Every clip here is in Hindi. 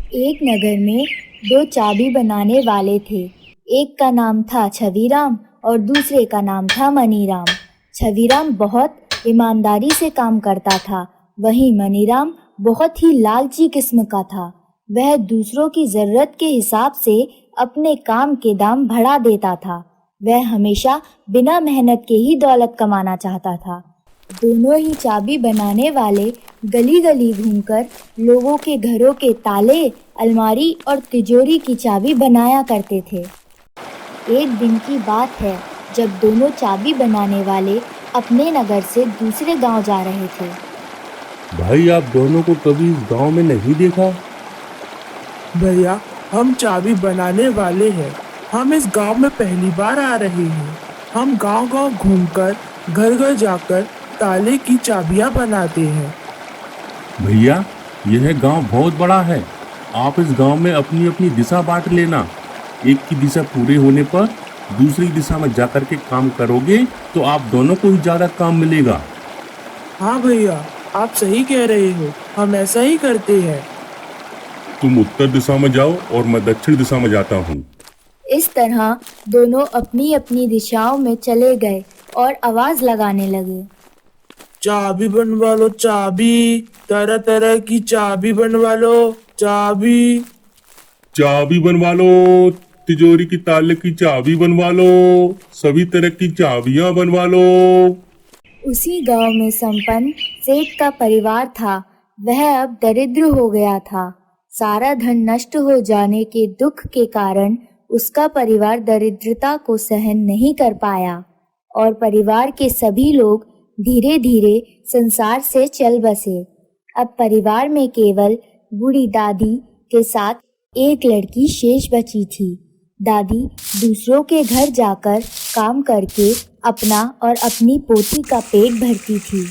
एक नगर में दो चाबी बनाने वाले थे। एक का नाम था छवीराम और दूसरे का नाम था मनीराम। छवीराम बहुत ईमानदारी से काम करता था, वहीं मनीराम बहुत ही लालची किस्म का था। वह दूसरों की जरूरत के हिसाब से अपने काम के दाम बढ़ा देता था। वह हमेशा बिना मेहनत के ही दौलत कमाना चाहता था। दोनों ही चाबी बनाने वाले गली गली घूमकर लोगों के घरों के ताले, अलमारी और तिजोरी की चाबी बनाया करते थे। एक दिन की बात है जब दोनों चाबी बनाने वाले अपने नगर से दूसरे गांव जा रहे थे। भाई, आप दोनों को कभी इस गांव में नहीं देखा? भैया, हम चाबी बनाने वाले हैं। हम इस गांव में पहली बार आ रहे हैं। हम गांव-गांव घूमकर घर-घर जाकर ताले की चाबियां बनाते हैं। भैया, यह गांव बहुत बड़ा है। आप इस गांव में अपनी अपनी दिशा बांट लेना। एक की दिशा पूरे होने पर दूसरी दिशा में जाकर के काम करोगे तो आप दोनों को ही ज्यादा काम मिलेगा। हाँ भैया, आप सही कह रहे हो। हम ऐसा ही करते हैं। तुम उत्तर दिशा में जाओ और मैं दक्षिण दिशा में जाता हूँ। इस तरह दोनों अपनी अपनी दिशाओं में चले गए और आवाज लगाने लगे। चाबी बनवा लो चाबी, तरह तरह की चाबी बनवा लो चाबी। चाबी बनवा लो, तिजोरी की ताले की चाबी बनवा लो, सभी तरह की चाबियां बनवा लो। उसी गांव में संपन्न सेठ का परिवार था। वह अब दरिद्र हो गया था। सारा धन नष्ट हो जाने के दुख के कारण उसका परिवार दरिद्रता को सहन नहीं कर पाया और परिवार के सभी लोग धीरे धीरे संसार से चल बसे। अब परिवार में केवल बूढ़ी दादी के साथ एक लड़की शेष बची थी। दादी दूसरों के घर जाकर काम करके अपना और अपनी पोती का पेट भरती थी।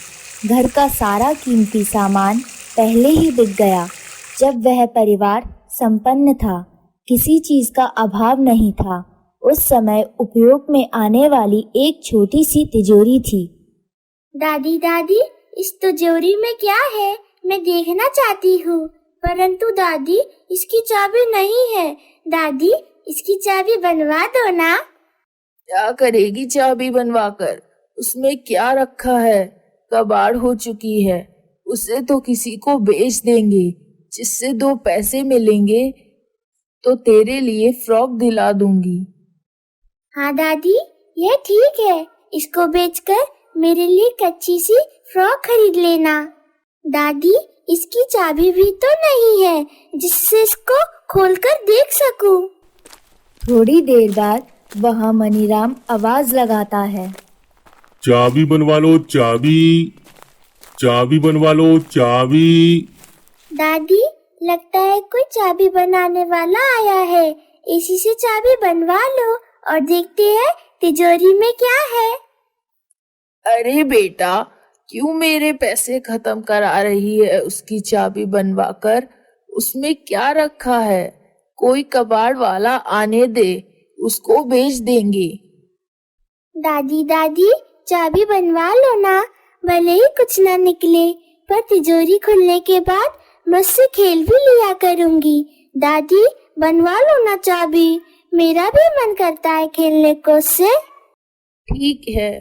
घर का सारा कीमती सामान पहले ही बिक गया। जब वह परिवार संपन्न था, किसी चीज का अभाव नहीं था। उस समय उपयोग में आने वाली एक छोटी सी तिजोरी थी। दादी दादी, इस तिजोरी में क्या है? मैं देखना चाहती हूँ। परंतु दादी, इसकी चाबी नहीं है। दादी, इसकी चाबी बनवा दो ना। क्या करेगी चाबी बनवाकर? उसमें क्या रखा है? कबाड़ हो चुकी है। उसे तो किसी को बेच देंगे, जिससे 2 पैसे मिलेंगे तो तेरे लिए फ्रॉक दिला दूंगी। हाँ दादी, यह ठीक है। इसको बेचकर मेरे लिए कच्ची सी फ्रॉक खरीद लेना। दादी, इसकी चाबी भी तो नहीं है जिससे इसको खोलकर देख सकूं। थोड़ी देर बाद वहाँ मनीराम आवाज लगाता है। चाबी बनवा लो चाबी, चाबी बनवा लो चाबी। दादी, लगता है कोई चाबी बनाने वाला आया है। इसी से चाबी बनवा लो और देखते हैं तिजोरी में क्या है। अरे बेटा, क्यों मेरे पैसे खत्म करा रही है उसकी चाबी बनवाकर? उसमें क्या रखा है? कोई कबाड़ वाला आने दे, उसको बेच देंगे। दादी दादी, चाबी बनवा लो ना। भले ही कुछ ना निकले, पर तिजोरी खुलने के बाद मुझसे खेल भी लिया करूंगी। दादी, बनवा लो ना चाबी। मेरा भी मन करता है खेलने को उससे। ठीक है,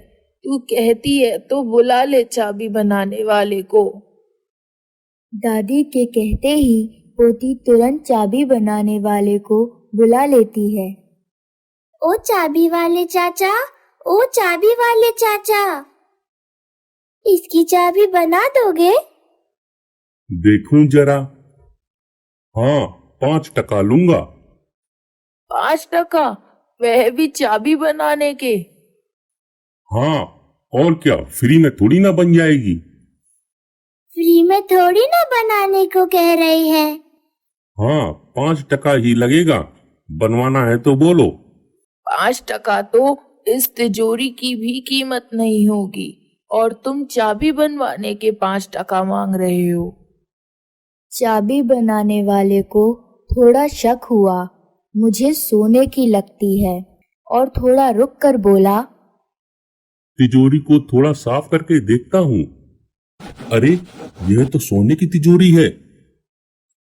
तू कहती है तो बुला ले चाबी बनाने वाले को। दादी के कहते ही पोती तुरंत चाबी बनाने वाले को बुला लेती है। ओ चाबी वाले चाचा, ओ चाबी वाले चाचा, इसकी चाबी बना दोगे? देखूं जरा। हाँ, 5 टका लूंगा। 5 टका? वह भी चाबी बनाने के? हाँ, और क्या, फ्री में थोड़ी ना बन जाएगी। फ्री में थोड़ी ना बनाने को कह रहे हैं। हाँ, 5 टका ही लगेगा। बनवाना है तो बोलो। 5 टका तो इस तिजोरी की भी कीमत नहीं होगी, और तुम चाबी बनवाने के 5 टका मांग रहे हो। चाबी बनाने वाले को थोड़ा शक हुआ। मुझे सोने की लगती है, और थोड़ा रुक कर बोला। तिजोरी को थोड़ा साफ करके देखता हूँ। अरे, यह तो सोने की तिजोरी है।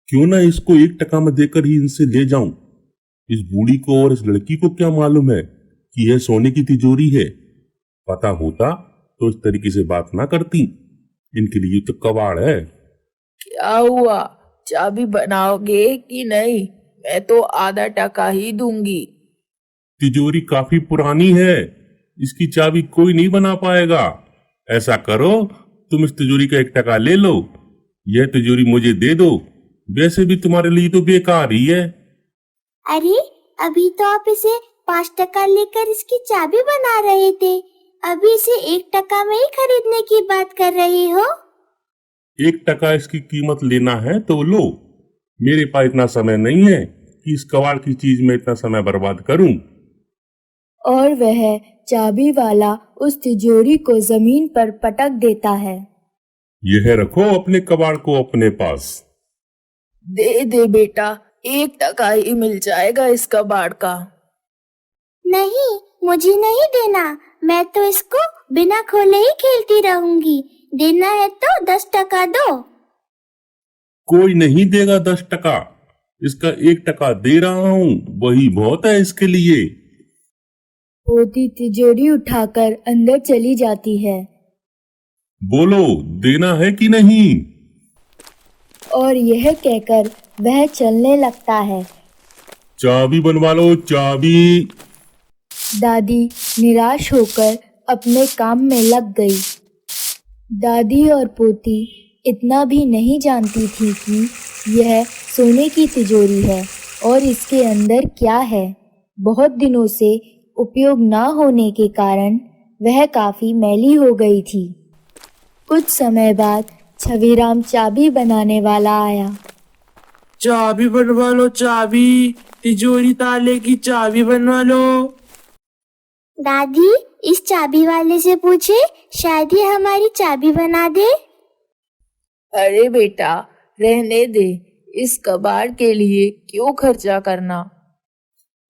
क्यों ना इसको 1 टका में देकर ही इनसे ले जाऊं। इस बूढ़ी को और इस लड़की को क्या मालूम है कि यह सोने की तिजोरी है। पता होता तो इस तरीके से बात ना करती। इनके लिए तो कबाड़ है। क्या हुआ, चाबी बनाओगे कि नहीं? मैं तो आधा टका ही दूंगी। तिजोरी काफी पुरानी है, इसकी चाबी कोई नहीं बना पाएगा। ऐसा करो, तुम इस तिजोरी का 1 टका ले लो, यह तिजोरी मुझे दे दो। वैसे भी तुम्हारे लिए तो बेकार ही है। अरे अभी तो आप इसे 5 टका लेकर इसकी चाबी बना रहे थे, अभी इसे 1 टका में ही खरीदने की बात कर रहे हो। 1 टका इसकी कीमत लेना है तो लो। मेरे पास इतना समय नहीं है कि इस कबाड़ की चीज में इतना समय बर्बाद करूं। और वह चाबी वाला उस तिजोरी को जमीन पर पटक देता है। यह रखो अपने कबाड़ को अपने पास। दे दे बेटा, 1 टका ही मिल जाएगा इस कबाड़ का। नहीं, मुझे नहीं देना, मैं तो इसको बिना खोले ही खेलती रहूंगी। देना है तो 10 टका दो। कोई नहीं देगा 10 टका, इसका 1 टका दे रहा हूं, वही बहुत है इसके लिए। पोती तिजोरी उठाकर अंदर चली जाती है बोलो, देना है कि नहीं? और यह कहकर वह चलने लगता है। चाबी बनवा लो, चाबी। दादी निराश होकर अपने काम में लग गई। दादी और पोती इतना भी नहीं जानती थी कि यह सोने की तिजोरी है और इसके अंदर क्या है। बहुत दिनों से उपयोग ना होने के कारण वह काफी मैली हो गई थी। कुछ समय बाद छविराम चाबी बनाने वाला आया। चाबी बनवा लो, चाबी। तिजोरी ताले की चाबी बनवा लो। दादी, इस चाबी वाले से पूछे, शायद ये हमारी चाबी बना दे। अरे बेटा, रहने दे, इस कबाड़ के लिए क्यों खर्चा करना।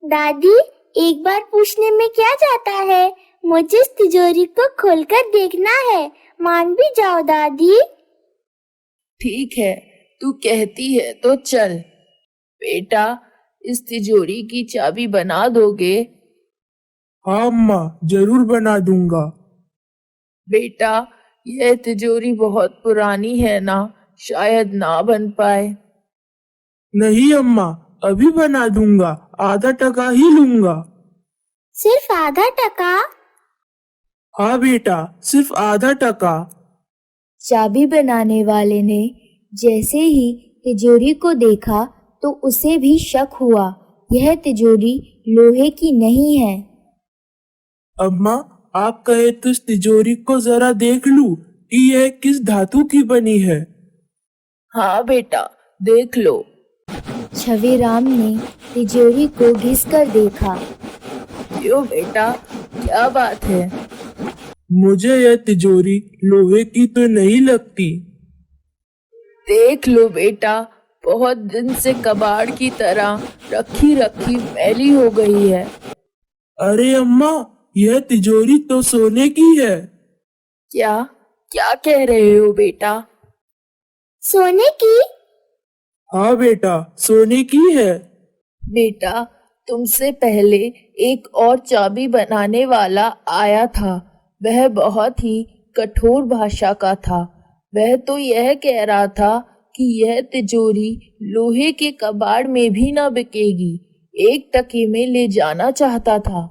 दादी, एक बार पूछने में क्या जाता है, मुझे इस तिजोरी को खोलकर देखना है, मान भी जाओ दादी। ठीक है, तू कहती है तो चल। बेटा, इस तिजोरी की चाबी बना दोगे? हाँ अम्मा, जरूर बना दूंगा। बेटा, यह तिजोरी बहुत पुरानी है ना, शायद ना बन पाए। नहीं अम्मा, अभी बना दूंगा, आधा टका ही लूंगा। सिर्फ आधा टका? हाँ बेटा, सिर्फ आधा टका। चाबी बनाने वाले ने जैसे ही तिजोरी को देखा तो उसे भी शक हुआ। यह तिजोरी लोहे की नहीं है। अम्मा, आप कहे तो इस तिजोरी को जरा देख लूं कि यह किस धातु की बनी है। हाँ बेटा, देख लो। छविराम ने तिजोरी को घिसकर देखा। क्यों बेटा, क्या बात है? मुझे यह तिजोरी लोहे की तो नहीं लगती। देख लो बेटा, बहुत दिन से कबाड़ की तरह रखी रखी मैली हो गई है। अरे अम्मा, यह तिजोरी तो सोने की है। क्या क्या कह रहे हो बेटा? सोने की? हाँ बेटा, सोने की है। बेटा, तुमसे पहले एक और चाबी बनाने वाला आया था। वह बहुत ही कठोर भाषा का था। वह तो यह कह रहा था कि यह तिजोरी लोहे के कबाड़ में भी ना बिकेगी, 1 टके में ले जाना चाहता था।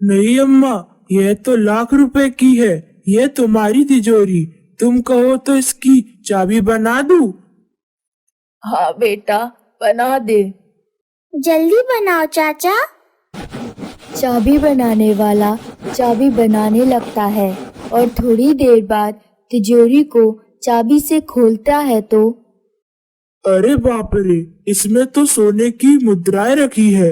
नहीं अम्मा, यह तो लाख रुपए की है। यह तुम्हारी तिजोरी, तुम कहो तो इसकी चाबी बना दूं। हाँ बेटा, बना दे। जल्दी बनाओ चाचा। चाबी बनाने वाला चाबी बनाने लगता है और थोड़ी देर बाद तिजोरी को चाबी से खोलता है तो अरे बाप रे, इसमें तो सोने की मुद्राएं रखी है।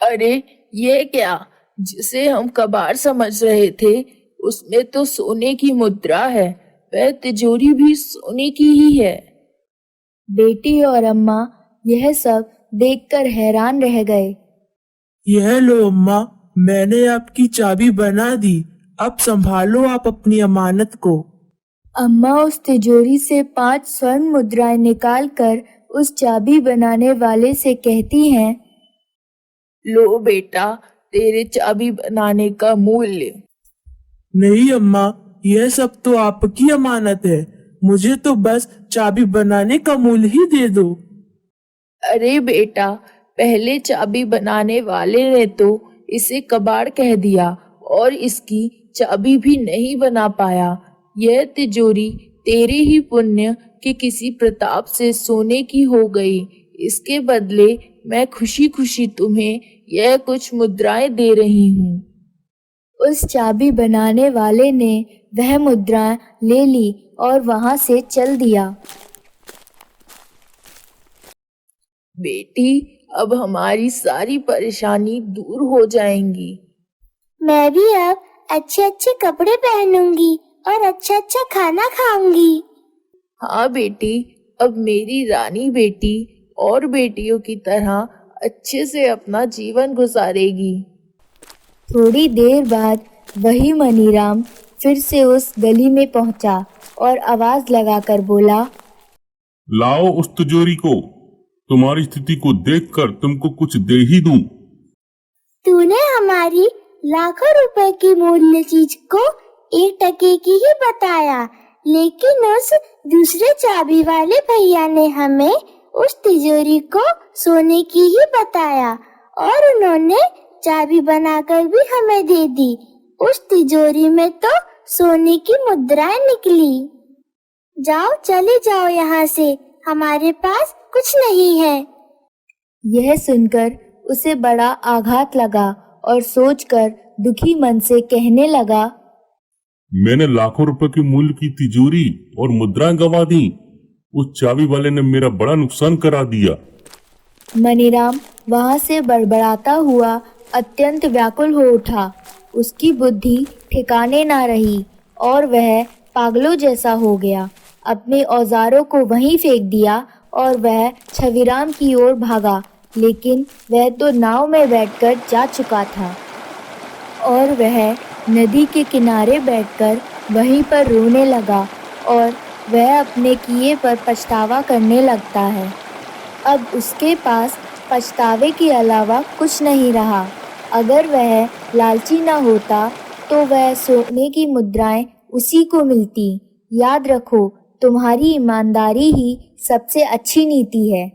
अरे ये क्या, जिसे हम कबाड़ समझ रहे थे उसमें तो सोने की मुद्रा है। वह तिजोरी भी सोने की ही है। बेटी और अम्मा यह सब देखकर हैरान रह गए। यह लो अम्मा, मैंने आपकी चाबी बना दी। अब संभालो आप अपनी अमानत को। अम्मा उस तिजोरी से 5 स्वर्ण मुद्राएं निकालकर उस चाबी बनाने वाले से कहती हैं, लो बेटा, तेरे चाबी बनाने का मूल्य। नहीं अम्मा, यह सब तो आपकी अमानत है। मुझे तो बस चाबी बनाने का मूल्य ही दे दो। अरे बेटा, पहले चाबी बनाने वाले ने तो इसे कबाड़ कह दिया और इसकी चाबी भी नहीं बना पाया। यह तिजोरी तेरे ही पुण्य के किसी प्रताप से सोने की हो गई। इसके बदले मैं खुशी खुशी तुम्हें यह कुछ मुद्राएं दे रही हूँ। उस चाबी बनाने वाले ने वह मुद्रा ले ली और वहां से चल दिया। बेटी, अब हमारी सारी परेशानी दूर हो जाएंगी। मैं भी अब अच्छे अच्छे कपड़े पहनूंगी और अच्छा अच्छा खाना खाऊंगी। हाँ बेटी, अब मेरी रानी बेटी और बेटियों की तरह अच्छे से अपना जीवन गुजारेगी। थोड़ी देर बाद वही मनीराम फिर से उस गली में पहुंचा और आवाज लगाकर बोला, लाओ उस तिजोरी को। तुम्हारी स्थिति को देखकर तुमको कुछ दे ही दूं। तूने हमारी लाखों रुपए की मूल्य चीज को 1 टके की ही बताया, लेकिन उस दूसरे चाबी वाले भैया ने हमें उस तिजोरी को सोने की ही बताया और उन्होंने चाबी बनाकर भी हमें दे दी। उस तिजोरी में तो सोने की मुद्राएं निकली। जाओ, चले जाओ यहाँ से, हमारे पास कुछ नहीं है। यह सुनकर उसे बड़ा आघात लगा और सोचकर दुखी मन से कहने लगा, मैंने लाखों रुपए की मूल्य की तिजोरी और मुद्राएं गंवा दी। उस चाबी वाले ने मेरा बड़ा नुकसान करा दिया। मनीराम वहां से बड़बड़ाता हुआ अत्यंत व्याकुल हो उठा। उसकी बुद्धि ठिकाने ना रही और वह पागलों जैसा हो गया। अपने औजारों को वहीं फेंक दिया और वह छविराम की ओर भागा, लेकिन वह तो नाव में बैठकर जा चुका था और वह नदी के किनारे बैठकर वहीं पर रोने लगा और वह अपने किए पर पछतावा करने लगता है। अब उसके पास पछतावे के अलावा कुछ नहीं रहा। अगर वह लालची न होता तो वह सोने की मुद्राएं उसी को मिलती। याद रखो, तुम्हारी ईमानदारी ही सबसे अच्छी नीति है।